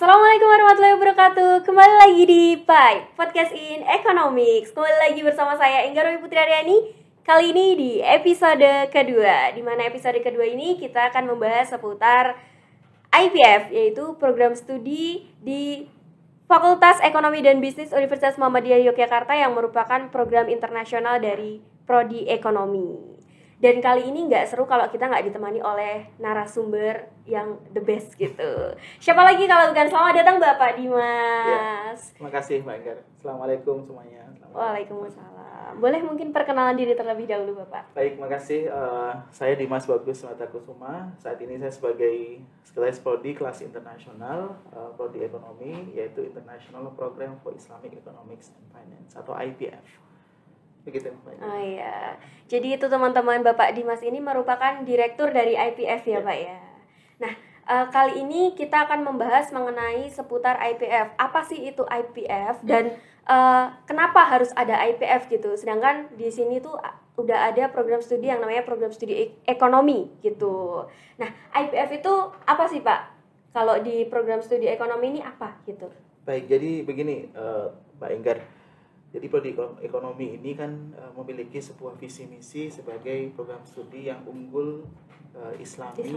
Assalamualaikum warahmatullahi wabarakatuh. Kembali lagi di PAI Podcast in Economics. Kembali lagi bersama saya Enggarwi Putri Aryani. Kali ini di episode kedua. Di mana episode kedua ini kita akan membahas seputar IPF, yaitu program studi di Fakultas Ekonomi dan Bisnis Universitas Muhammadiyah Yogyakarta yang merupakan program internasional dari Prodi Ekonomi. Dan kali ini nggak seru kalau kita nggak ditemani oleh narasumber yang the best gitu. Siapa lagi kalau bukan, selamat datang Bapak Dimas. Ya, terima kasih Mbak Enggar. Assalamualaikum semuanya. Waalaikumsalam. Boleh mungkin perkenalan diri terlebih dahulu Bapak? Baik, terima kasih. Saya Dimas Bagus Matakusuma. Saat ini saya sebagai sekretaris Prodi kelas internasional Prodi Ekonomi, yaitu International Program for Islamic Economics and Finance atau IPF. Begitu Mbak Enggar. Oh iya. Jadi itu teman-teman, Bapak Dimas ini merupakan direktur dari IPF ya Pak ya. Nah, kali ini kita akan membahas mengenai seputar IPF. Apa sih itu IPF dan kenapa harus ada IPF gitu? Sedangkan di sini tuh udah ada program studi yang namanya program studi ekonomi gitu. Nah, IPF itu apa sih Pak? Kalau di program studi ekonomi ini apa gitu? Baik, jadi begini Mbak Enggar. Jadi Prodi Ekonomi ini kan memiliki sebuah visi misi sebagai program studi yang unggul Islami.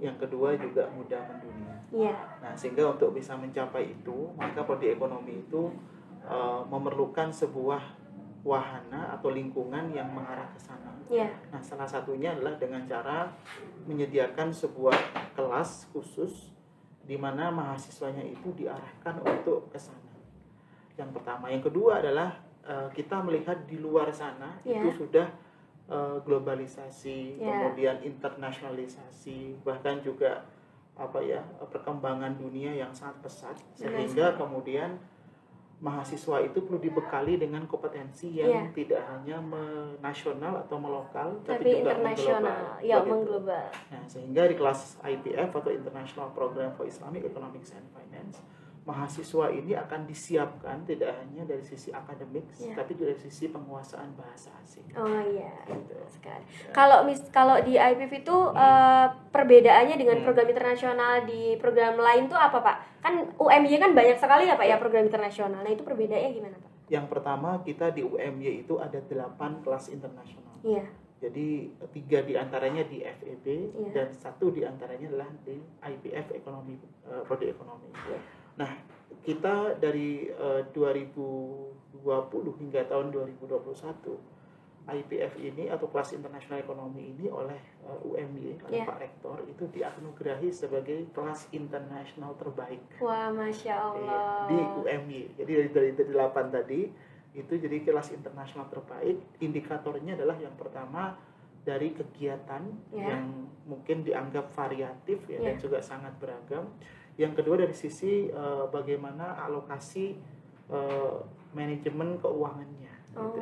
Yang kedua juga mudah mendunia. Yeah. Nah, sehingga untuk bisa mencapai itu, maka Prodi Ekonomi itu memerlukan sebuah wahana atau lingkungan yang mengarah ke sana. Yeah. Nah, salah satunya adalah dengan cara menyediakan sebuah kelas khusus di mana mahasiswanya itu diarahkan untuk ke sana. Yang pertama, yang kedua adalah kita melihat di luar sana itu sudah globalisasi, kemudian internasionalisasi, bahkan juga perkembangan dunia yang sangat pesat, sehingga kemudian mahasiswa itu perlu dibekali dengan kompetensi yang tidak hanya nasional atau melokal, tapi juga mengglobal. Nah, sehingga di kelas IPF atau International Program for Islamic Economics and Finance, mahasiswa ini akan disiapkan tidak hanya dari sisi akademik, tapi juga dari sisi penguasaan bahasa asing. Oh iya, gitu. Sekali. Ya. Kalau di IPF itu perbedaannya dengan program internasional di program lain tuh apa Pak? Kan UMY kan banyak sekali ya Pak ya program internasional. Nah itu perbedaannya gimana Pak? Yang pertama, kita di UMY itu ada 8 kelas internasional. Iya. Jadi 3 diantaranya di FEB dan 1 diantaranya adalah di IPF Ekonomi, Prodi Ekonomi. Nah, kita dari 2020 hingga tahun 2021, IPF ini atau kelas internasional ekonomi ini oleh UMY, oleh Pak Rektor, itu dianugerahi sebagai kelas internasional terbaik. Wah, Masya Allah. Di UMY. Jadi dari 8 tadi, itu jadi kelas internasional terbaik. Indikatornya adalah yang pertama dari kegiatan yang mungkin dianggap variatif dan juga sangat beragam. Yang kedua dari sisi bagaimana alokasi manajemen keuangannya. Gitu.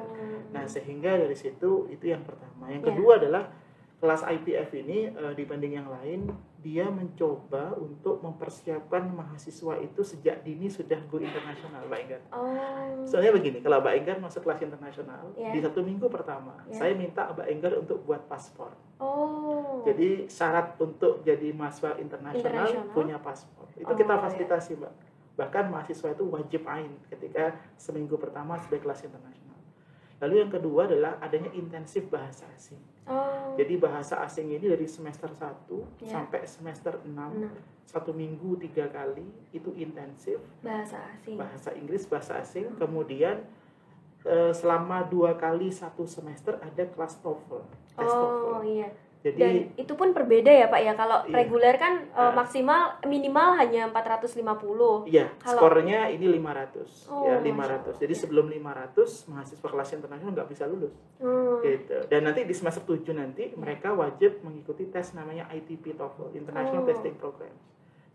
Nah, sehingga dari situ itu yang pertama. Yang kedua adalah kelas IPF ini dibanding yang lain, dia mencoba untuk mempersiapkan mahasiswa itu sejak dini sudah go internasional, Mbak Enggar. Soalnya begini, kalau Mbak Enggar masuk kelas internasional, di 1 minggu pertama, saya minta Mbak Enggar untuk buat paspor. Jadi syarat untuk jadi mahasiswa internasional punya paspor. Itu kita fasilitasi, Mbak. Bahkan mahasiswa itu wajib ain ketika seminggu pertama sebagai kelas internasional. Lalu yang kedua adalah adanya intensif bahasa asing. Jadi bahasa asing ini dari semester 1 sampai semester 6, 1 minggu 3 kali itu intensif. Bahasa asing. Bahasa Inggris, bahasa asing. Kemudian selama 2 kali 1 semester ada kelas TOEFL. Tes TOEFL. Iya. Jadi, dan itu pun berbeda ya Pak ya. Kalau reguler kan minimal hanya 450. Iya, skornya ini 500. 500. Jadi sebelum 500 mahasiswa kelas internasional nggak bisa lulus. Gitu. Dan nanti di semester 7 nanti mereka wajib mengikuti tes namanya ITP TOEFL, International Testing Program.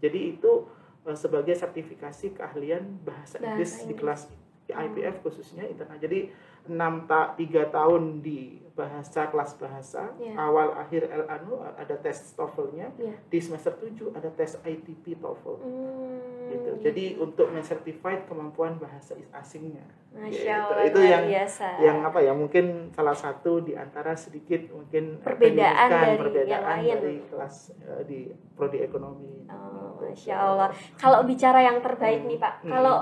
Jadi itu sebagai sertifikasi keahlian bahasa Inggris di kelas IPF khususnya internal. Jadi 3 tahun di kelas bahasa, awal akhir ada tes TOEFL-nya, di semester 7 ada tes ITP TOEFL. gitu. Jadi untuk mensertified kemampuan bahasa asingnya. Masya Gitu. Allah, Itu luar yang biasa. yang apa ya, mungkin salah satu di antara sedikit mungkin Perbedaan keunikan, dari yang lain. dari kelas di prodi ekonomi. Oh, Masya Allah. Kalau bicara yang terbaik nih Pak, kalau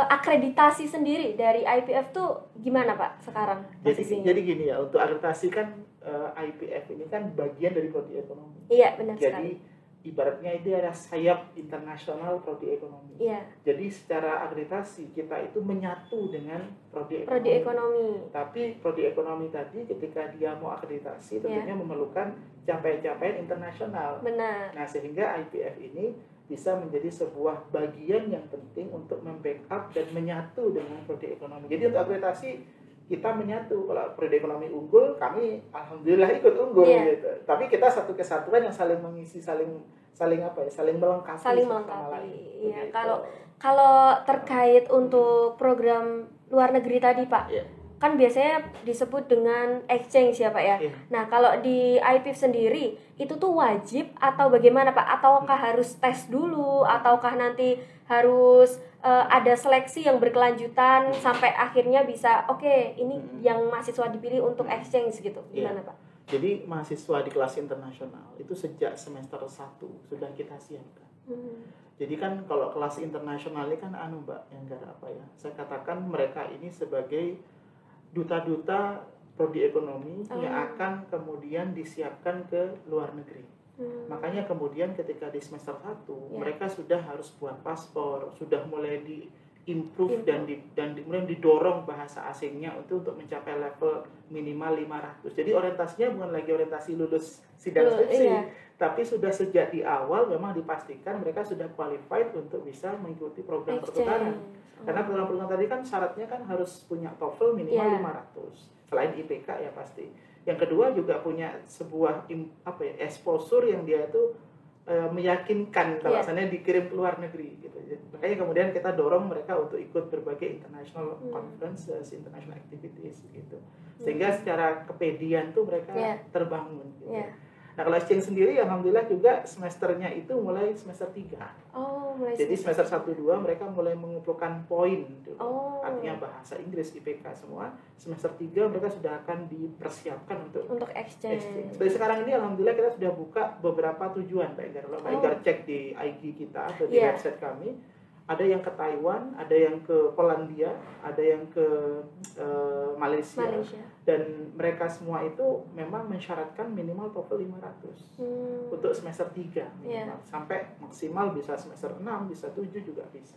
akreditasi sendiri dari IPF tuh gimana Pak sekarang posisinya? Jadi gini ya, untuk akreditasi kan IPF ini kan bagian dari prodi ekonomi. Iya, benar Jadi sekali. ibaratnya itu ada sayap internasional prodi ekonomi. Iya. Jadi secara akreditasi kita itu menyatu dengan prodi ekonomi. Tapi prodi ekonomi tadi ketika dia mau akreditasi tentunya memerlukan capaian-capaian internasional. Benar. Nah, sehingga IPF ini bisa menjadi sebuah bagian yang penting untuk membackup dan menyatu dengan prodi ekonomi. Jadi untuk akreditasi kita menyatu. Kalau prodi ekonomi unggul, kami alhamdulillah ikut unggul gitu. Tapi kita satu kesatuan yang saling mengisi, saling melengkapi. Saling melengkapi. Iya. Kalau terkait untuk program luar negeri tadi Pak, kan biasanya disebut dengan exchange ya Pak ya. Nah kalau di IPF sendiri itu tuh wajib atau bagaimana Pak? Ataukah harus tes dulu? Ataukah nanti harus ada seleksi yang berkelanjutan sampai akhirnya bisa ini yang mahasiswa dipilih untuk exchange gitu? Gimana Pak? Jadi mahasiswa di kelas internasional itu sejak semester 1 sudah kita siapkan. Jadi kan kalau kelas internasional ini kan Mbak, yang saya katakan mereka ini sebagai duta-duta prodi ekonomi yang akan kemudian disiapkan ke luar negeri. Makanya kemudian ketika di semester 1 mereka sudah harus buat paspor, sudah mulai di-improve dan kemudian didorong bahasa asingnya untuk mencapai level minimal 500. Jadi orientasinya bukan lagi orientasi lulus sidang skripsi, tapi sudah sejak di awal memang dipastikan mereka sudah qualified untuk bisa mengikuti program pertukaran. Karena program pertukaran tadi kan syaratnya kan harus punya TOEFL minimal 500. Selain IPK ya pasti. Yang kedua juga punya sebuah exposure yang dia itu meyakinkan kalau misalnya dikirim ke luar negeri gitu. Makanya kemudian kita dorong mereka untuk ikut berbagai international conferences, international activities gitu. Sehingga secara kepedian tuh mereka terbangun gitu. Nah kalau exchange sendiri alhamdulillah juga semesternya itu mulai semester 3. Jadi semester 1-2 mereka mulai mengumpulkan poin dulu. Artinya bahasa Inggris, IPK semua. Semester 3 mereka sudah akan dipersiapkan untuk exchange. Dari sekarang ini alhamdulillah kita sudah buka beberapa tujuan Mbak Enggar. Kalau Mbak Enggar cek di IG kita atau di website kami, ada yang ke Taiwan, ada yang ke Polandia, ada yang ke Malaysia. Dan mereka semua itu memang mensyaratkan minimal TOEFL 500 untuk semester 3 minimal. Sampai maksimal bisa semester 6, bisa 7 juga bisa.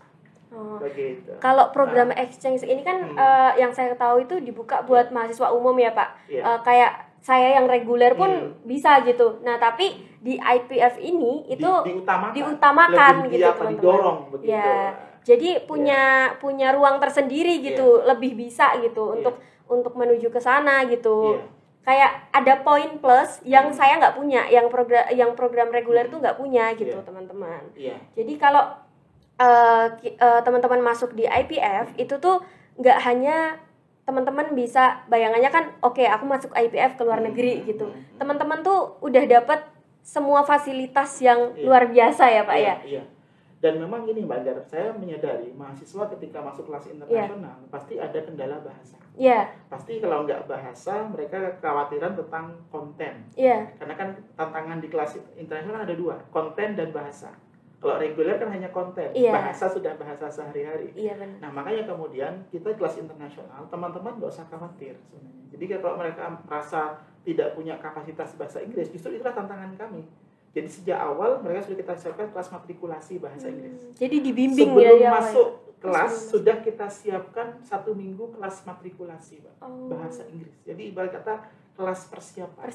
Begitu. Kalau program exchange ini kan yang saya tahu itu dibuka buat mahasiswa umum ya Pak. Kayak saya yang reguler pun bisa gitu. Nah tapi di IPF ini itu diutamakan gitu teman-teman. Didorong begitu. Jadi punya ruang tersendiri gitu, lebih bisa gitu untuk menuju ke sana gitu. Kayak ada poin plus yang saya nggak punya, yang program reguler tuh nggak punya gitu teman-teman. Jadi kalau teman-teman masuk di IPF itu tuh nggak hanya teman-teman bisa bayangannya kan aku masuk IPF ke luar negeri gitu. Teman-teman tuh udah dapat semua fasilitas yang luar biasa ya Pak ya. Dan memang ini Mbak Enggar, saya menyadari mahasiswa ketika masuk kelas internasional pasti ada kendala bahasa. Pasti kalau nggak bahasa mereka kekhawatiran tentang konten. Karena kan tantangan di kelas internasional ada 2, konten dan bahasa. Kalau reguler kan hanya konten, bahasa sudah bahasa sehari-hari. Nah makanya kemudian kita kelas internasional, teman-teman nggak usah khawatir sebenarnya. Jadi kalau mereka merasa tidak punya kapasitas bahasa Inggris, justru itulah tantangan kami. Jadi sejak awal mereka sudah kita siapkan kelas matrikulasi bahasa Inggris. Jadi dibimbing sebelum masuk kelas sudah kita siapkan 1 minggu kelas matrikulasi bahasa Inggris. Jadi ibarat kata kelas persiapan.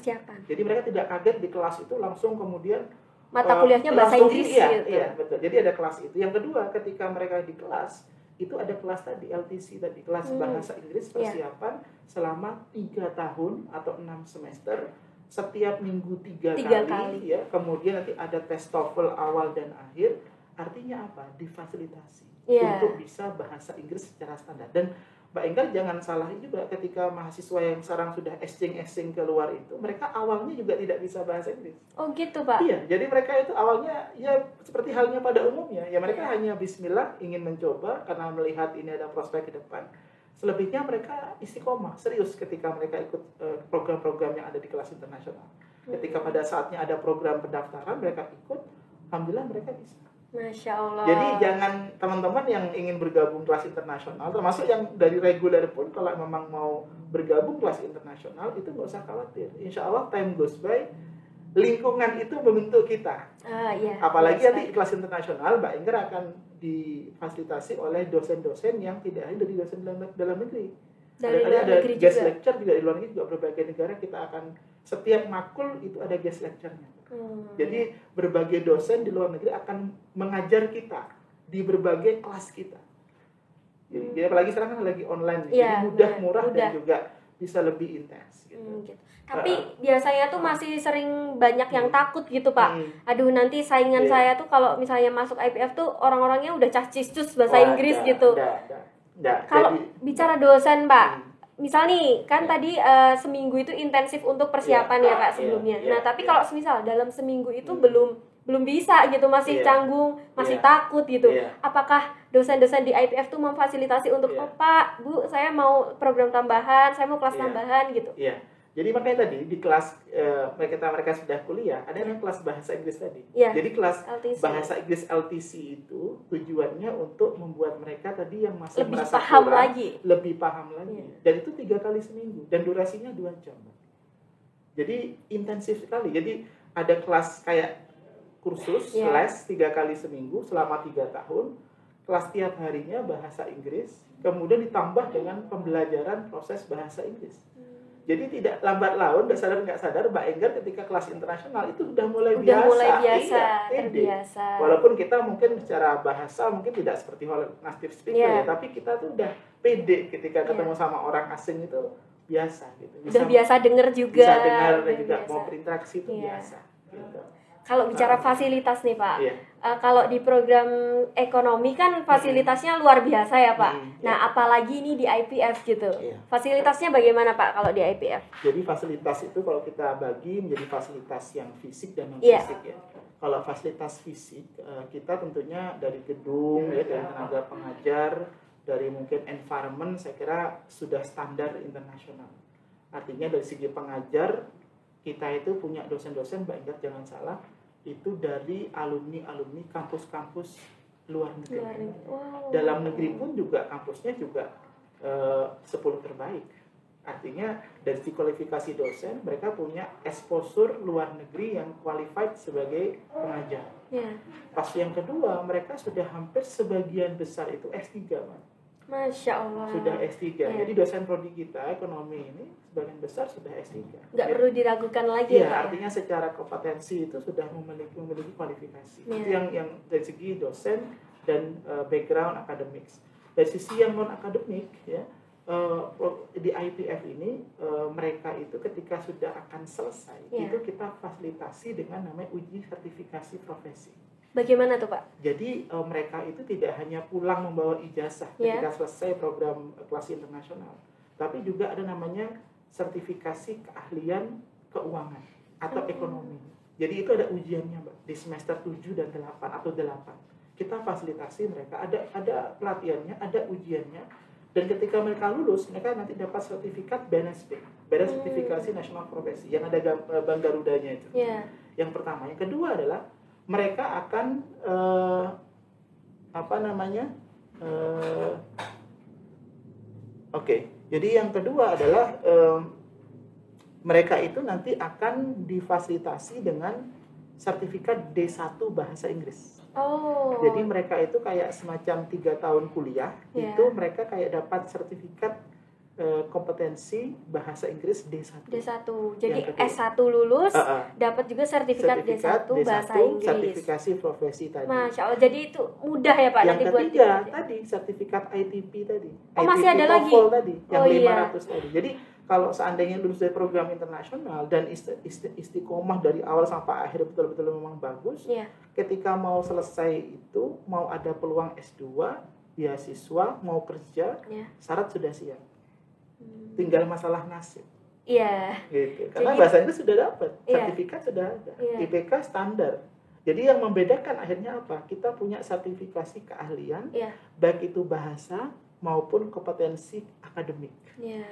Jadi mereka tidak kaget di kelas itu langsung kemudian mata kuliahnya bahasa Inggris gitu. Iya, betul. Jadi ada kelas itu. Yang kedua, ketika mereka di kelas, itu ada kelas tadi LTC tadi, kelas bahasa Inggris persiapan selama 3 tahun atau 6 semester, setiap minggu 3 kali ya. Kemudian nanti ada tes TOEFL awal dan akhir. Artinya apa? Difasilitasi untuk bisa bahasa Inggris secara standar. Dan Mbak Enggar jangan salah juga ketika mahasiswa yang sekarang sudah exchange ke luar itu, mereka awalnya juga tidak bisa bahasa Inggris. Oh gitu Pak? Iya, jadi mereka itu awalnya ya seperti halnya pada umumnya, ya mereka hanya bismillah ingin mencoba karena melihat ini ada prospek ke depan. Selebihnya mereka istiqomah, serius ketika mereka ikut program-program yang ada di kelas internasional. Ketika pada saatnya ada program pendaftaran, mereka ikut, alhamdulillah mereka bisa. Masya Allah. Jadi jangan teman-teman yang ingin bergabung kelas internasional, termasuk yang dari reguler pun, kalau memang mau bergabung kelas internasional itu nggak usah khawatir. Insya Allah time goes by, lingkungan itu membentuk kita. Iya, Apalagi nanti kelas internasional, Mbak Enggar akan difasilitasi oleh dosen-dosen yang tidak hanya dari dosen dalam negeri. Dari luar ada negeri guest juga. lecture juga di luar negeri, juga berbagai negara kita akan setiap makul itu ada guest lecture-nya. Jadi berbagai dosen di luar negeri akan mengajar kita di berbagai kelas kita. Jadi apalagi sekarang kan lagi online, jadi mudah, murah, dan juga bisa lebih intens. Gitu. Tapi biasanya tuh masih sering banyak yang takut gitu Pak. Aduh nanti saingan saya tuh kalau misalnya masuk IPF tuh orang-orangnya udah cus bahasa Inggris gitu. Kalau bicara dosen Pak, misal nih kan tadi seminggu itu intensif untuk persiapan ya Pak sebelumnya. Nah tapi kalau misal dalam seminggu itu belum bisa gitu, masih canggung, masih takut gitu. Apakah dosen-dosen di IPF tuh memfasilitasi untuk oh Pak, Bu, saya mau program tambahan, saya mau kelas tambahan gitu? Jadi makanya tadi di kelas mereka sudah kuliah, ada yang kelas bahasa Inggris tadi. Jadi kelas LTC. Bahasa Inggris LTC itu tujuannya untuk membuat mereka tadi yang masih lebih merasa paham kurang, lagi. lebih paham lagi. Dan itu 3 kali seminggu dan durasinya 2 jam. Jadi intensif sekali. Jadi ada kelas kayak kursus les 3 kali seminggu selama 3 tahun. Kelas tiap harinya bahasa Inggris, kemudian ditambah dengan pembelajaran proses bahasa Inggris. Jadi tidak lambat laun, sadar nggak sadar, Mbak Enggar ketika kelas internasional itu udah mulai biasa. Terbiasa. Walaupun kita mungkin secara bahasa mungkin tidak seperti native speaker ya, tapi kita tuh udah pede ketika ketemu sama orang asing itu biasa gitu. Udah biasa denger juga. Bisa dengar dan juga mau berinteraksi itu biasa. Gitu. Kalau bicara fasilitas nih Pak, kalau di program ekonomi kan fasilitasnya luar biasa ya Pak. Nah apalagi ini di IPF gitu, fasilitasnya bagaimana Pak kalau di IPF? Jadi fasilitas itu kalau kita bagi menjadi fasilitas yang fisik dan non fisik ya. Kalau fasilitas fisik kita tentunya dari gedung, dari tenaga pengajar, dari mungkin environment, saya kira sudah standar internasional. Artinya dari segi pengajar kita itu punya dosen-dosen, Mbak Enggar jangan salah, itu dari alumni kampus-kampus luar negeri. Dalam negeri pun juga kampusnya juga 10 terbaik. Artinya dari segi kualifikasi dosen mereka punya exposure luar negeri yang qualified sebagai pengajar. Pas yang kedua mereka sudah hampir sebagian besar itu S3 Mas. Masya Allah. Sudah S3. Jadi dosen prodi kita ekonomi ini sebagian besar sudah S3. Nggak perlu diragukan lagi ya, artinya secara kompetensi itu sudah memiliki kualifikasi. Itu yang dari segi dosen dan background akademik. Dari sisi yang non akademik ya, di IPF ini mereka itu ketika sudah akan selesai itu kita fasilitasi dengan namanya uji sertifikasi profesi. Bagaimana tuh Pak? Jadi mereka itu tidak hanya pulang membawa ijazah ketika selesai program kelas internasional, tapi juga ada namanya sertifikasi keahlian keuangan atau ekonomi. Jadi itu ada ujiannya Mbak di semester 7 dan 8 atau 8. Kita fasilitasi mereka, ada pelatihannya, ada ujiannya, dan ketika mereka lulus mereka nanti dapat sertifikat BNSP, Badan Sertifikasi Nasional Profesi yang ada Bank Garudanya itu. Yang pertama, yang kedua adalah mereka akan jadi yang kedua adalah mereka itu nanti akan difasilitasi dengan sertifikat D1 bahasa Inggris. Jadi mereka itu kayak semacam 3 tahun kuliah, itu mereka kayak dapat sertifikat kompetensi bahasa Inggris D1. Jadi S1 lulus, dapat juga sertifikat D1 bahasa Inggris. Sertifikasi profesi tadi. Masya Allah, jadi itu mudah ya Pak. Yang ketiga tadi sertifikat ITP tadi. Masih ada lagi? Tadi, yang 500 tadi. Jadi kalau seandainya lulus dari program internasional dan istiqomah dari awal sampai akhir betul-betul memang bagus, ketika mau selesai itu, mau ada peluang S2, beasiswa mau kerja, Ya. syarat sudah siap. Tinggal masalah nasib. Iya. Gitu. Karena Jadi- bahasa Inggris sudah dapat, Iya. sertifikat sudah ada, Iya. IPK standar. Jadi yang membedakan akhirnya apa? Kita punya sertifikasi keahlian, Iya. baik itu bahasa maupun kompetensi akademik. Ya,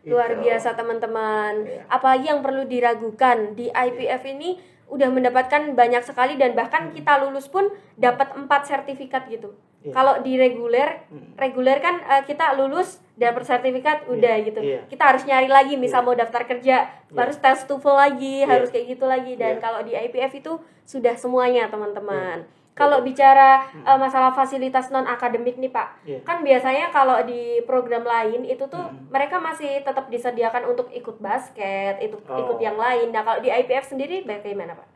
luar Gitu. biasa teman-teman. Iya. Apalagi yang perlu diragukan di IPF ini udah mendapatkan banyak sekali dan bahkan kita lulus pun dapat 4 sertifikat gitu. Iya. Kalau di reguler kan kita lulus dapat sertifikat udah gitu. Iya. Kita harus nyari lagi misal Iya. mau daftar kerja, Iya. harus tes TOEFL lagi, Iya. harus kayak gitu lagi dan Iya. kalau di IPF itu sudah semuanya teman-teman. Iya. Kalau bicara masalah fasilitas non akademik nih Pak, Iya. kan biasanya kalau di program lain itu tuh mereka masih tetap disediakan untuk ikut basket, ikut yang lain. Nah kalau di IPF sendiri bagaimana Pak?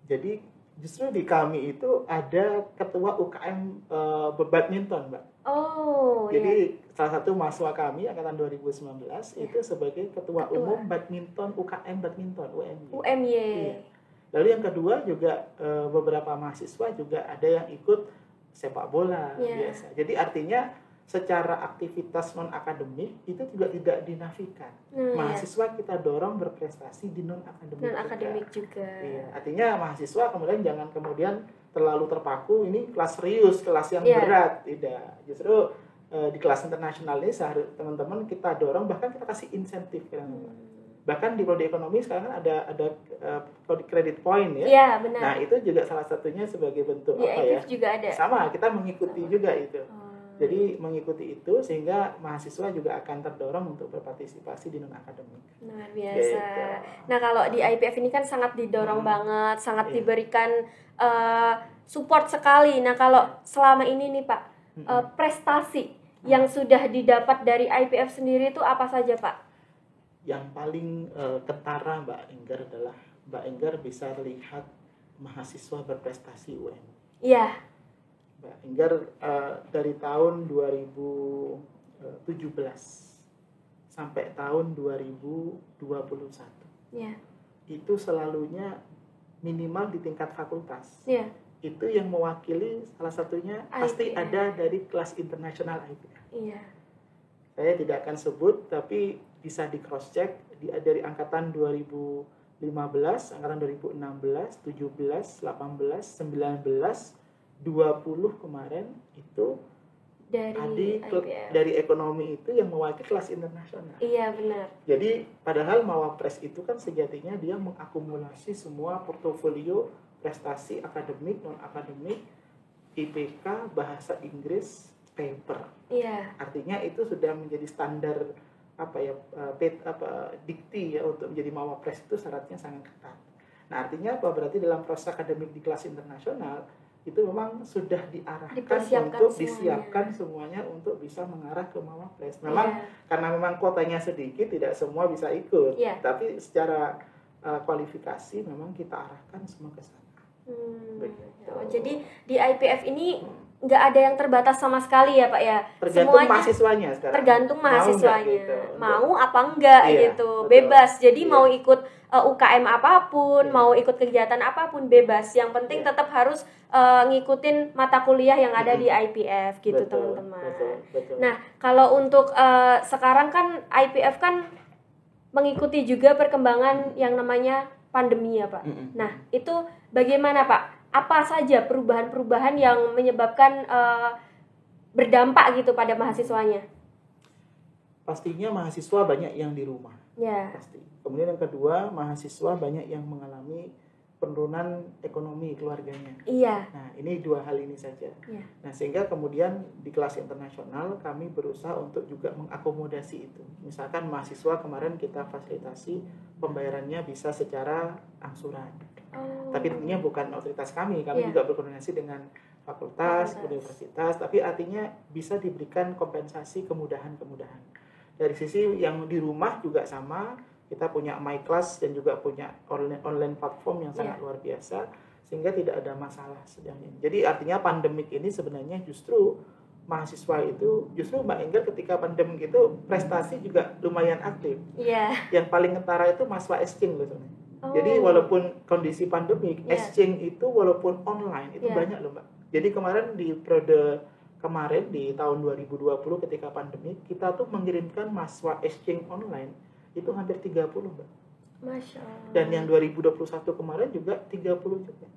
Jadi justru di kami itu ada ketua UKM badminton, Mbak. Oh, Jadi salah satu mahasiswa kami angkatan 2019 itu sebagai ketua umum badminton UKM badminton UMY. UMY. Iya. Lalu yang kedua juga beberapa mahasiswa juga ada yang ikut sepak bola biasa. Jadi artinya secara aktivitas non akademik itu juga tidak dinafikan. Mahasiswa kita dorong berprestasi di non akademik. Non akademik juga. Iya, artinya mahasiswa jangan kemudian terlalu terpaku ini kelas serius, kelas yang berat, tidak. Justru di kelas internasional ini teman-teman kita dorong bahkan kita kasih insentif bahkan di prodi ekonomi sekarang kan ada kredit point ya. Iya, benar. Nah, itu juga salah satunya sebagai bentuk di apa ya? juga ada. Sama, kita mengikuti juga itu. Jadi mengikuti itu sehingga mahasiswa juga akan terdorong untuk berpartisipasi di non akademik. Luar biasa. Gitu. Nah, kalau di IPF ini kan sangat didorong banget, sangat diberikan support sekali. Nah, kalau selama ini nih Pak, prestasi yang sudah didapat dari IPF sendiri itu apa saja Pak? Yang paling ketara Mbak Enggar adalah Mbak Enggar bisa lihat mahasiswa berprestasi UN. Iya. Mbak Enggar dari tahun 2017 sampai tahun 2021 itu selalunya minimal di tingkat fakultas. Itu yang mewakili salah satunya pasti ada dari kelas internasional IPF. Saya tidak akan sebut tapi bisa di cross check dari angkatan 2015, angkatan 2016, 17, 18, 19, 20 kemarin itu dari ekonomi itu yang mewakili kelas internasional. Iya, benar. Jadi padahal Mawapres itu kan sejatinya dia mengakumulasi semua portofolio prestasi akademik, non akademik, IPK, bahasa Inggris, paper. Iya. Artinya itu sudah menjadi standar dikti ya untuk menjadi Mawapres itu syaratnya sangat ketat. Nah, artinya apa? Berarti dalam proses akademik di kelas internasional itu memang sudah diarahkan untuk disiapkan semuanya untuk bisa mengarah ke Mawapres. Memang karena memang kuotanya sedikit tidak semua bisa ikut. Tapi secara kualifikasi memang kita arahkan semua ke sana. Jadi di IPF ini nggak ada yang terbatas sama sekali ya Pak ya. Tergantung mahasiswanya sekarang. Tergantung mahasiswanya. Gitu. Mau apa enggak gitu. Betul. Bebas. Jadi mau ikut UKM apapun, mau ikut kegiatan apapun bebas. Yang penting tetap harus ngikutin mata kuliah yang ada di IPF gitu teman-teman. Betul. Nah, kalau untuk sekarang kan IPF kan mengikuti juga perkembangan yang namanya pandemi ya Pak. Nah, itu bagaimana Pak? Apa saja perubahan-perubahan yang menyebabkan berdampak gitu pada mahasiswanya? Pastinya mahasiswa banyak yang di rumah. Pasti. Kemudian yang kedua, mahasiswa banyak yang mengalami penurunan ekonomi keluarganya. Nah, ini dua hal ini saja. Nah, sehingga kemudian di kelas internasional kami berusaha untuk juga mengakomodasi itu. Misalkan mahasiswa kemarin kita fasilitasi pembayarannya bisa secara angsuran. Tapi tentunya bukan otoritas kami juga berkoordinasi dengan fakultas, universitas, tapi artinya bisa diberikan kompensasi kemudahan-kemudahan. Dari sisi yang di rumah juga sama, kita punya MyClass dan juga punya online platform yang sangat luar biasa, sehingga tidak ada masalah sedang ini. Jadi artinya pandemik ini sebenarnya justru mahasiswa itu, justru Mbak Enggar ketika pandemik itu prestasi juga lumayan aktif. Yang paling ketara itu mahasiswa exchange loh sebenarnya. Jadi walaupun kondisi pandemik, exchange itu walaupun online itu banyak loh Mbak. Jadi kemarin di periode kemarin di tahun 2020 ketika pandemi, kita tuh mengirimkan mahasiswa exchange online itu hampir 30, Mbak. Masya Allah. Dan yang 2021 kemarin juga 30 juga.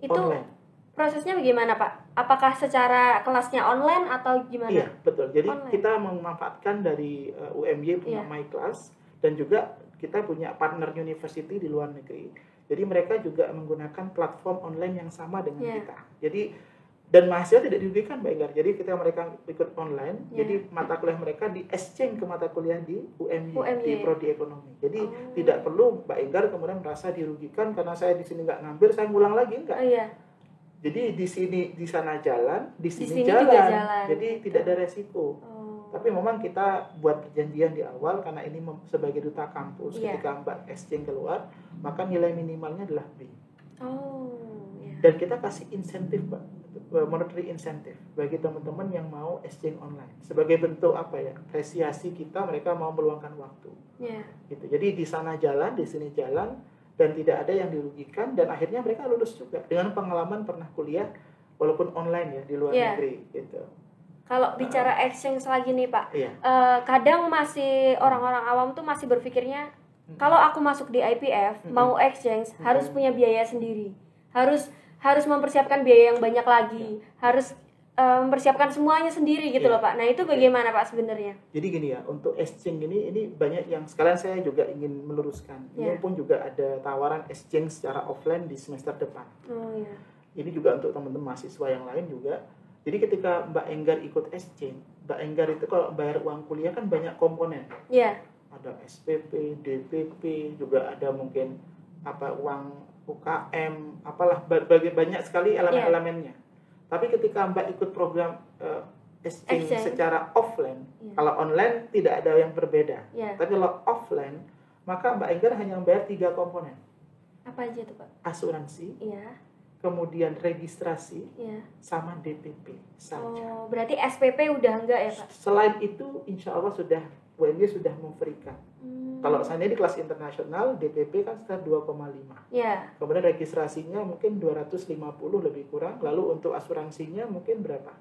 Itu Online. prosesnya bagaimana Pak? Apakah secara kelasnya online atau gimana? Iya, betul. Jadi Online. kita memanfaatkan dari UMY punya Iya. MyClass, dan juga kita punya partner university di luar negeri. Jadi mereka juga menggunakan platform online yang sama dengan Iya. kita. Jadi dan mahasiswa tidak dirugikan, Mbak Enggar. Jadi ketika mereka ikut online, Iya. jadi mata kuliah mereka di exchange ke mata kuliah di UMY, UMY. di prodi ekonomi. Jadi tidak perlu Mbak Enggar kemudian merasa dirugikan karena saya di sini nggak ngambil, saya ngulang lagi, enggak. Oh iya. Jadi di sini, di sana jalan, di sini juga jalan. jalan. Jadi Gitu. tidak ada resiko. Oh. Tapi memang kita buat perjanjian di awal karena ini sebagai duta kampus. Iya. Ketika Mbak exchange keluar, maka nilai minimalnya adalah B. Oh, iya. Dan kita kasih insentif, Mbak, monetary insentif bagi teman-teman yang mau exchange online. Sebagai bentuk apa ya? Apresiasi kita, mereka mau meluangkan waktu. Iya. Gitu. Jadi di sana jalan, di sini jalan, dan tidak ada yang dirugikan, dan akhirnya mereka lulus juga dengan pengalaman pernah kuliah walaupun online ya di luar Iya. negeri gitu. Kalau bicara exchange lagi nih Pak, Iya. kadang masih orang-orang awam tuh masih berpikirnya kalau aku masuk di IPF mau exchange harus punya biaya sendiri, harus mempersiapkan biaya yang banyak lagi, harus mempersiapkan semuanya sendiri gitu Iya. loh Pak. Nah itu bagaimana Pak sebenarnya? Jadi gini ya, untuk exchange ini banyak yang sekalian saya juga ingin meluruskan. Ini Iya. pun juga ada tawaran exchange secara offline di semester depan. Oh iya. Ini juga untuk teman-teman mahasiswa yang lain juga. Jadi ketika Mbak Enggar ikut exchange, Mbak Enggar itu kalau bayar uang kuliah kan banyak komponen. Iya. Ada SPP, DPP, juga ada mungkin apa uang UKM, apalah banyak sekali elemen-elemennya. Tapi ketika Mbak ikut program exchange secara offline, kalau online tidak ada yang berbeda. Tapi kalau offline, maka Mbak Enggar hanya membayar 3 komponen. Apa aja tuh Pak? Asuransi, Iya. kemudian registrasi, Iya. sama DPP saja. Oh, berarti SPP udah enggak ya Pak? Selain itu, insya Allah UMY sudah memberikan. Kalau saya di kelas internasional, DPP kan sekitar 2,5. Iya. Kemudian registrasinya mungkin 250 lebih kurang. Lalu untuk asuransinya mungkin berapa?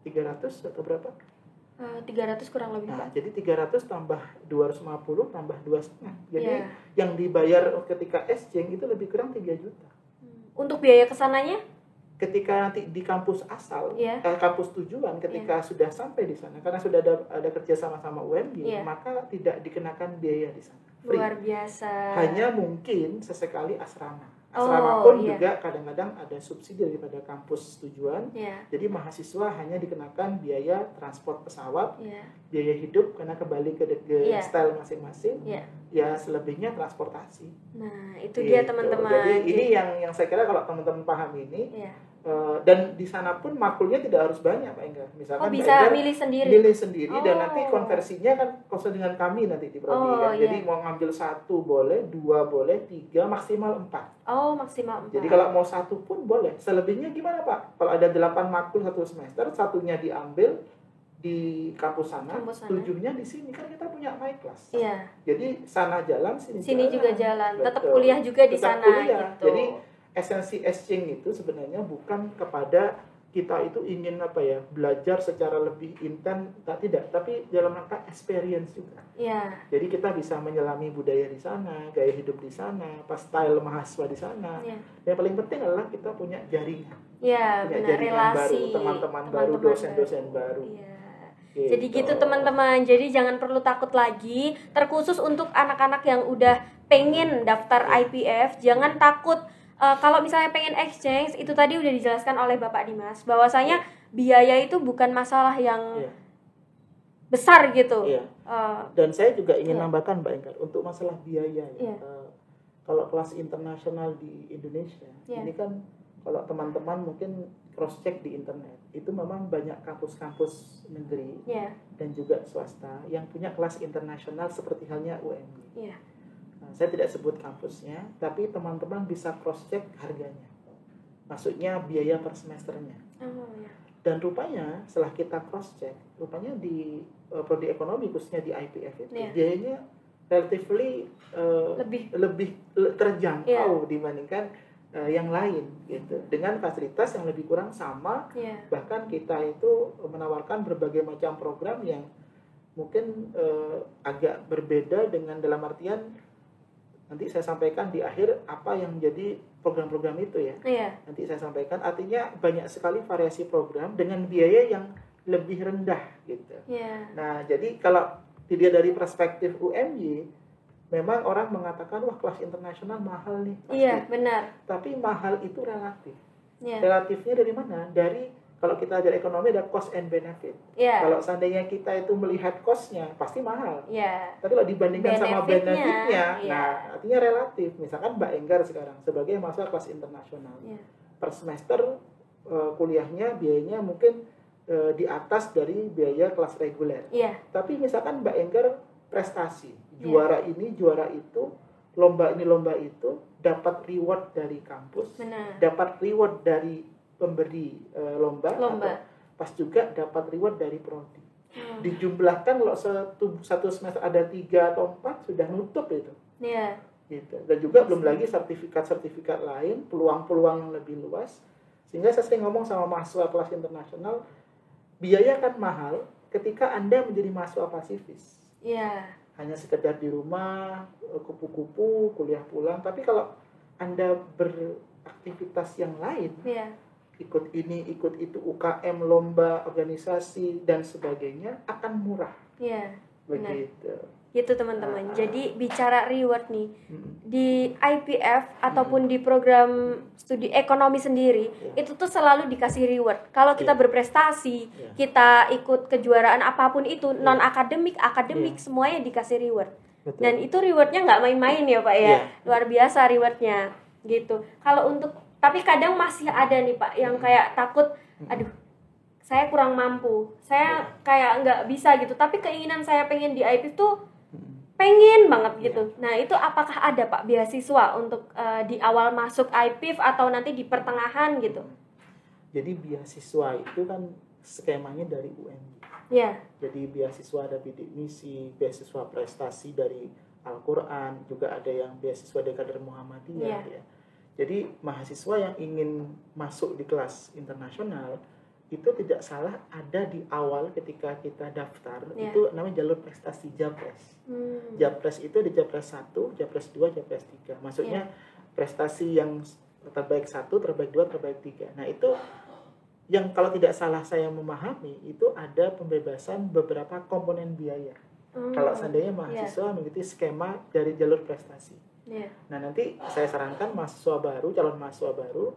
300 atau berapa? 300 kurang lebih Nah, Pak. jadi 300 tambah 250 tambah 2,5. Jadi Iya. yang dibayar ketika exchange itu lebih kurang 3 juta. Untuk biaya kesananya? Ketika nanti di kampus asal, Iya. kampus tujuan, ketika sudah sampai di sana, karena sudah ada kerja sama UMY, Iya. maka tidak dikenakan biaya di sana. Free. Luar biasa. Hanya mungkin sesekali asrama. Oh, Asrama pun iya. juga kadang-kadang ada subsidi daripada kampus tujuan. Iya. Jadi mahasiswa hanya dikenakan biaya transport pesawat, Iya. biaya hidup karena kembali ke Iya. style masing-masing. Iya. Ya selebihnya transportasi. Nah, itu dia Gitu. teman-teman. Jadi ini yang saya kira kalau teman-teman paham ini, Iya. dan di sana pun makulnya tidak harus banyak, Pak Enggar. Misalkan Oh, Mbak bisa Enggar milih sendiri. milih sendiri, dan Oh. nanti konversinya kan kosong dengan kami nanti di prodi Oh, kan. iya. Jadi mau ngambil 1 boleh, 2 boleh, 3 maksimal 4. Oh, maksimal 4. Jadi kalau mau 1 pun boleh. Selebihnya gimana, Pak? Kalau ada 8 makul 1 semester, satunya diambil di kampus sana, 7-nya di sini, kan kita punya MyClass. Iya. Jadi sana jalan, sini juga jalan. Tetap Betul. kuliah juga di Tetap sana kuliah. gitu. Jadi esensi exchange itu sebenarnya bukan kepada kita itu ingin apa ya, belajar secara lebih intens, tidak, tapi dalam rangka experience juga. Iya. Jadi kita bisa menyelami budaya di sana, gaya hidup di sana, style mahasiswa di sana. Iya. Yang paling penting adalah kita punya jaringan. Iya, Punya benar, jaringan relasi baru, teman-teman baru, dosen-dosen baru. Iya. Gitu. Jadi gitu teman-teman. Jadi jangan perlu takut lagi. Terkhusus untuk anak-anak yang udah pengen daftar IPF, jangan takut. Kalau misalnya pengen exchange, itu tadi udah dijelaskan oleh Bapak Dimas bahwasanya biaya itu bukan masalah yang Iya. besar gitu. Iya. Dan saya juga ingin nambahkan, Mbak Enggar, untuk masalah biaya ya. Iya. Kalau kelas internasional di Indonesia, Iya. ini kan kalau teman-teman mungkin cross check di internet, itu memang banyak kampus-kampus negeri Iya. dan juga swasta yang punya kelas internasional seperti halnya UMY. Iya. Saya tidak sebut kampusnya, tapi teman-teman bisa cross check harganya. Maksudnya biaya per semesternya. Oh, iya. Dan rupanya setelah kita cross check, rupanya di prodi ekonomi khususnya di IPF itu Iya. biayanya relatively lebih terjangkau dibandingkan yang lain gitu, dengan fasilitas yang lebih kurang sama. Bahkan kita itu menawarkan berbagai macam program yang mungkin agak berbeda, dengan dalam artian nanti saya sampaikan di akhir apa yang menjadi program-program itu ya. Nanti saya sampaikan, artinya banyak sekali variasi program dengan biaya yang lebih rendah gitu. Nah, jadi kalau dilihat dari perspektif UMY, memang orang mengatakan wah kelas internasional mahal nih. Iya, benar. Tapi mahal itu relatif. Relatifnya dari mana? Dari, kalau kita belajar ekonomi ada cost and benefit. Kalau seandainya kita itu melihat cost-nya pasti mahal. Tapi kalau dibandingkan sama benefitnya, nah artinya relatif. Misalkan Mbak Enggar sekarang sebagai mahasiswa kelas internasional, per semester kuliahnya biayanya mungkin di atas dari biaya kelas reguler. Tapi misalkan Mbak Enggar prestasi, juara ini, juara itu, lomba ini, lomba itu, dapat reward dari kampus, dapat reward dari pemberi lomba, atau pas juga dapat reward dari prodi. Dijumlahkan kalau satu semester ada 3 atau 4 sudah nutup itu. Gitu. Dan juga belum lagi sertifikat-sertifikat lain, peluang-peluang yang lebih luas. Sehingga saya sering ngomong sama mahasiswa kelas internasional, biaya kan mahal ketika Anda menjadi mahasiswa pasifis. Hanya sekedar di rumah, kupu-kupu, kuliah pulang. Tapi kalau Anda beraktivitas yang lain, ikut ini, ikut itu, UKM, lomba, organisasi, dan sebagainya, akan murah. Begitu. Gitu teman-teman. Jadi bicara reward nih, di IPF ataupun di program studi ekonomi sendiri, itu tuh selalu dikasih reward. Kalau kita berprestasi, kita ikut kejuaraan apapun itu, non akademik, akademik, semuanya dikasih reward. Dan itu rewardnya nggak main-main ya Pak ya, luar biasa rewardnya gitu. Kalau untuk, tapi kadang masih ada nih Pak yang kayak takut, aduh saya kurang mampu, saya kayak nggak bisa gitu, tapi keinginan saya pengen di IPF tuh pengen banget gitu. Nah itu apakah ada Pak beasiswa untuk di awal masuk IPF atau nanti di pertengahan gitu? Jadi beasiswa itu kan skemanya dari UMY. Jadi beasiswa ada bidik misi, beasiswa prestasi dari Al-Quran, juga ada yang beasiswa dari kader Muhammadiyah. Jadi mahasiswa yang ingin masuk di kelas internasional itu tidak salah ada di awal ketika kita daftar, itu namanya jalur prestasi, Japres. Japres itu di Japres 1, Japres 2, Japres 3. Maksudnya prestasi yang terbaik 1, terbaik 2, terbaik 3. Nah itu yang kalau tidak salah saya memahami, itu ada pembebasan beberapa komponen biaya. Kalau seandainya mahasiswa mengikuti skema dari jalur prestasi. Nah nanti saya sarankan mahasiswa baru, calon mahasiswa baru,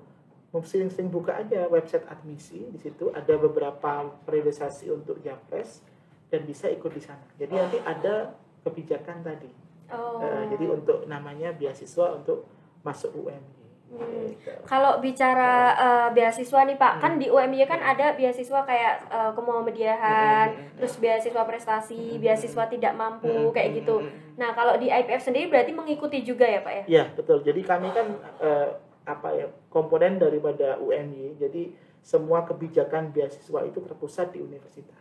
sering-sering buka aja website admisi, di situ ada beberapa periodisasi untuk Japres dan bisa ikut di sana. Jadi nanti ada kebijakan tadi. Jadi untuk namanya beasiswa untuk masuk UMY. Kalau bicara beasiswa nih Pak, kan di UMY kan ada beasiswa kayak kemuhammadiyaan, terus beasiswa prestasi, beasiswa tidak mampu kayak gitu. Nah kalau di IPF sendiri berarti mengikuti juga ya Pak ya? Iya betul. Jadi kami kan komponen daripada UMY, jadi semua kebijakan beasiswa itu terpusat di universitas.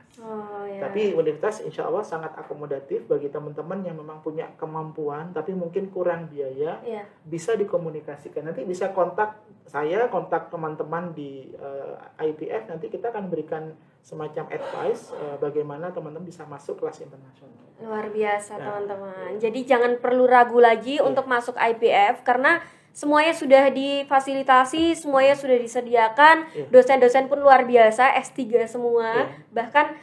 Tapi universitas insya Allah sangat akomodatif bagi teman-teman yang memang punya kemampuan tapi mungkin kurang biaya, bisa dikomunikasikan. Nanti bisa kontak saya, kontak teman-teman di IPF, nanti kita akan berikan semacam advice bagaimana teman-teman bisa masuk kelas internasional. Luar biasa teman-teman. Jadi jangan perlu ragu lagi untuk masuk IPF karena semuanya sudah difasilitasi, semuanya sudah disediakan, dosen-dosen pun luar biasa, S3 semua, bahkan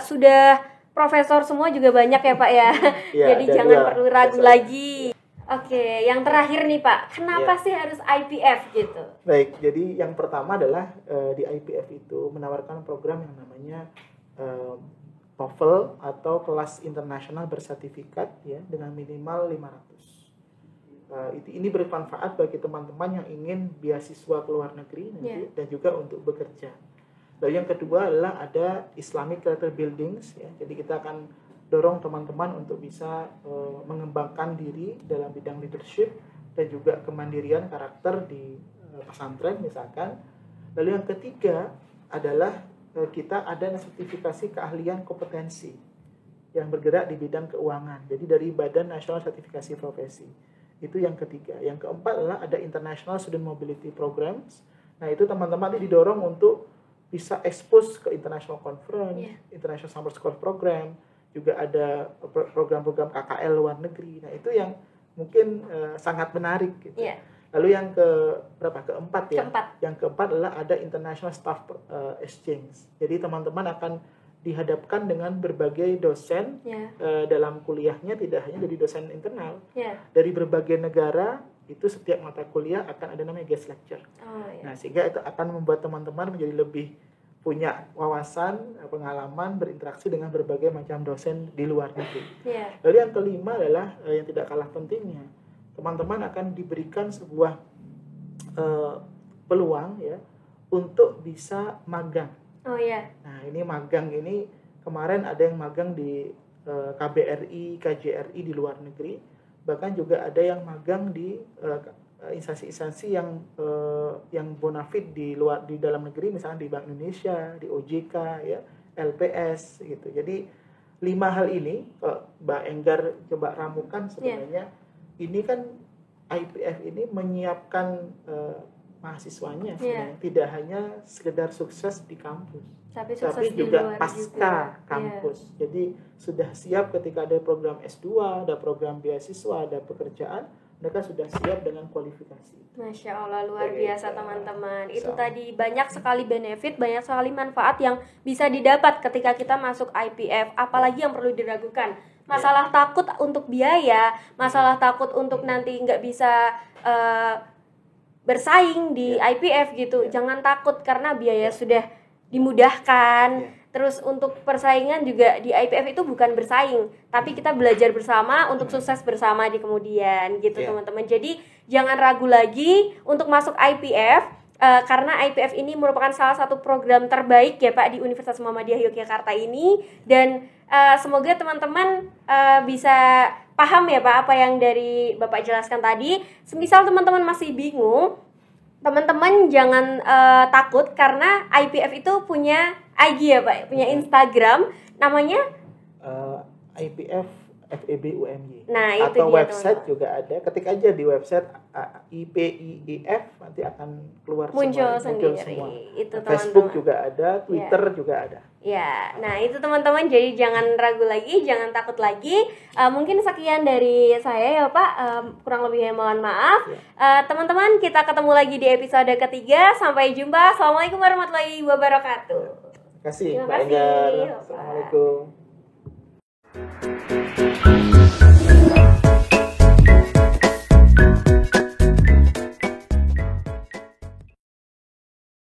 sudah profesor semua juga banyak ya Pak ya. Jadi jangan perlu ragu lagi. Oke, yang terakhir nih Pak, kenapa sih harus IPF gitu? Baik, jadi yang pertama adalah di IPF itu menawarkan program yang namanya TOEFL atau kelas internasional bersertifikat ya, dengan minimal 500. Ini bermanfaat bagi teman-teman yang ingin beasiswa ke luar negeri nanti, dan juga untuk bekerja. Lalu yang kedua adalah ada Islamic Character Buildings ya. Jadi kita akan dorong teman-teman untuk bisa mengembangkan diri dalam bidang leadership dan juga kemandirian karakter di pesantren misalkan. Lalu yang ketiga adalah kita ada sertifikasi keahlian kompetensi yang bergerak di bidang keuangan. Jadi dari Badan Nasional Sertifikasi Profesi. Itu yang ketiga. Yang keempat adalah ada International Student Mobility Programs. Nah, itu teman-teman didorong untuk bisa expose ke international conference, international summer school program, juga ada program-program KKL luar negeri. Nah, itu yang mungkin sangat menarik gitu. Lalu yang keempat ya. Yang keempat adalah ada International Staff Exchange. Jadi teman-teman akan dihadapkan dengan berbagai dosen dalam kuliahnya, tidak hanya dari dosen internal. Dari berbagai negara, itu setiap mata kuliah akan ada namanya guest lecture. Nah, sehingga itu akan membuat teman-teman menjadi lebih punya wawasan, pengalaman, berinteraksi dengan berbagai macam dosen di luar negeri. Lalu yang kelima adalah yang tidak kalah pentingnya, teman-teman akan diberikan sebuah peluang ya untuk bisa magang. Nah, ini magang ini kemarin ada yang magang di KBRI, KJRI di luar negeri, bahkan juga ada yang magang di instansi-instansi yang bonafide di dalam negeri, misalnya di Bank Indonesia, di OJK ya, LPS gitu. Jadi 5 hal ini kalau Mbak Enggar coba ramukan sebenarnya ini kan IPF ini menyiapkan mahasiswanya sebenarnya tidak hanya sekedar sukses di kampus, tapi juga pasca kampus. Jadi sudah siap ketika ada program S2, ada program beasiswa, ada pekerjaan, mereka sudah siap dengan kualifikasi. Masya Allah, luar biasa teman-teman. Itu tadi banyak sekali benefit, banyak sekali manfaat yang bisa didapat ketika kita masuk IPF. Apalagi yang perlu diragukan, masalah takut untuk biaya, masalah takut untuk nanti nggak bisa bersaing di IPF gitu. Jangan takut karena biaya sudah dimudahkan. Terus untuk persaingan juga di IPF itu bukan bersaing, tapi kita belajar bersama untuk sukses bersama di kemudian gitu teman-teman. Jadi jangan ragu lagi untuk masuk IPF karena IPF ini merupakan salah satu program terbaik ya Pak di Universitas Muhammadiyah Yogyakarta ini. Dan semoga teman-teman bisa paham ya Pak apa yang dari Bapak jelaskan tadi. Semisal teman-teman masih bingung, teman-teman jangan takut karena IPF itu punya IG ya Pak, punya Instagram namanya IPF FEB UMY. Nah, itu atau dia, website teman-teman. juga ada. Ketik aja di website IPIEF nanti akan keluar muncul semua. Itu Facebook teman-teman. juga ada, Twitter juga ada. Ya, nah itu teman-teman, jadi jangan ragu lagi, jangan takut lagi. Mungkin sekian dari saya ya Pak, kurang lebihnya mohon maaf. Teman-teman, kita ketemu lagi di episode ketiga. Sampai jumpa. Assalamualaikum warahmatullahi wabarakatuh. Terima kasih Terima Mbak kasih, Enggar. Bapak. Assalamualaikum.